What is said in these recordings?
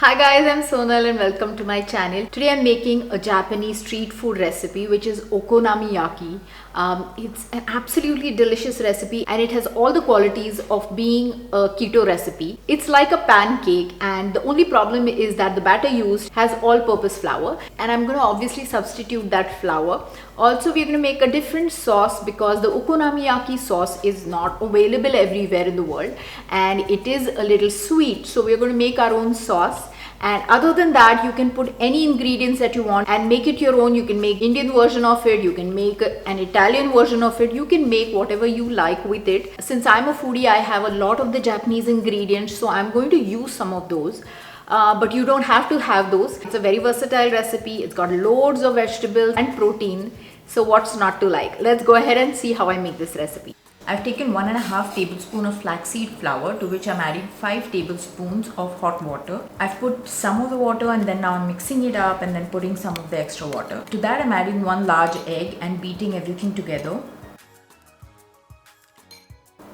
Hi guys, I'm Sonal and welcome to my channel. Today I'm making a Japanese street food recipe which is okonomiyaki. It's an absolutely delicious recipe and it has all the qualities of being a keto recipe. It's like a pancake and the only problem is that the batter used has all-purpose flour and I'm going to obviously substitute that flour. Also, we're going to make a different sauce because the okonomiyaki sauce is not available everywhere in the world and it is a little sweet. So we're going to make our own sauce. And other than that, you can put any ingredients that you want and make it your own. You can make Indian version of it, you can make an Italian version of it, you can make whatever you like with it. Since I'm a foodie, I have a lot of the Japanese ingredients, so I'm going to use some of those. But you don't have to have those. It's a very versatile recipe. It's got loads of vegetables and protein. So what's not to like? Let's go ahead and see how I make this recipe. I've taken 1.5 tablespoons of flaxseed flour, to which I'm adding 5 tablespoons of hot water. I've put some of the water and then now I'm mixing it up and then putting some of the extra water. To that I'm adding 1 large egg and beating everything together.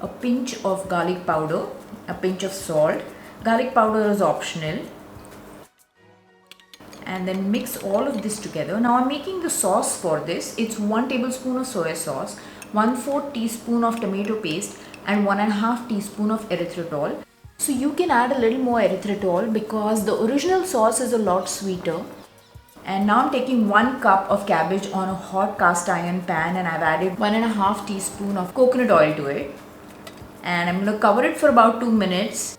A pinch of garlic powder, a pinch of salt. Garlic powder is optional. And then mix all of this together. Now I'm making the sauce for this. It's 1 tablespoon of soy sauce, 1/4 teaspoon of tomato paste and 1.5 teaspoon of erythritol. So you can add a little more erythritol because the original sauce is a lot sweeter. And now I'm taking 1 cup of cabbage on a hot cast iron pan and I've added 1.5 teaspoon of coconut oil to it. And I'm going to cover it for about 2 minutes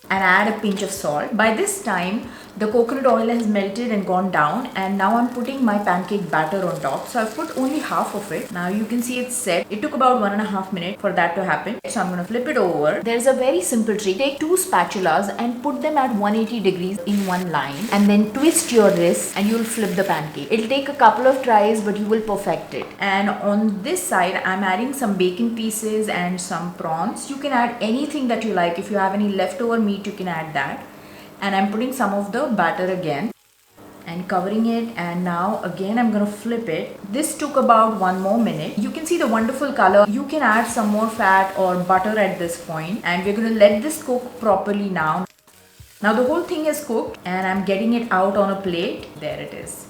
and add a pinch of salt. By this time, the coconut oil has melted and gone down and now I'm putting my pancake batter on top. So I've put only half of it. Now you can see it's set. It took about 1.5 minutes for that to happen. So I'm going to flip it over. There's a very simple trick. Take 2 spatulas and put them at 180 degrees in one line and then twist your wrist and you'll flip the pancake. It'll take a couple of tries but you will perfect it. And on this side, I'm adding some bacon pieces and some prawns. You can add anything that you like. If you have any leftover meat, you can add that. And I'm putting some of the batter again and covering it, and now again I'm going to flip it. This took about 1 more minute. You can see the wonderful color. You can add some more fat or butter at this point and we're going to let this cook properly now. Now the whole thing is cooked and I'm getting it out on a plate. There it is.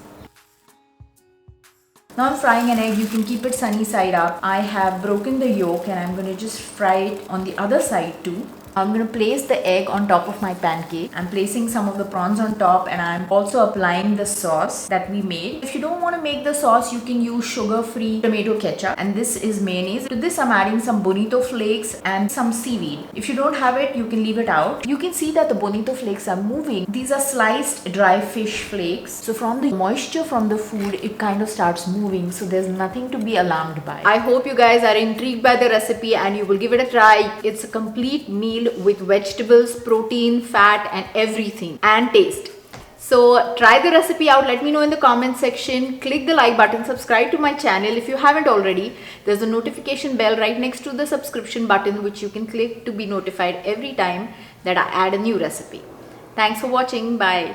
Now I'm frying an egg. You can keep it sunny side up. I have broken the yolk and I'm going to just fry it on the other side too. I'm going to place the egg on top of my pancake. I'm placing some of the prawns on top and I'm also applying the sauce that we made. If you don't want to make the sauce, you can use sugar-free tomato ketchup. And this is mayonnaise. To this, I'm adding some bonito flakes and some seaweed. If you don't have it, you can leave it out. You can see that the bonito flakes are moving. These are sliced dry fish flakes. So from the moisture from the food, it kind of starts moving. So there's nothing to be alarmed by. I hope you guys are intrigued by the recipe and you will give it a try. It's a complete meal with vegetables, protein, fat and everything, and taste. So try the recipe out. Let me know in the comment section. Click the like button, subscribe to my channel if you haven't already. There's a notification bell right next to the subscription button which you can click to be notified every time that I add a new recipe. Thanks for watching. Bye.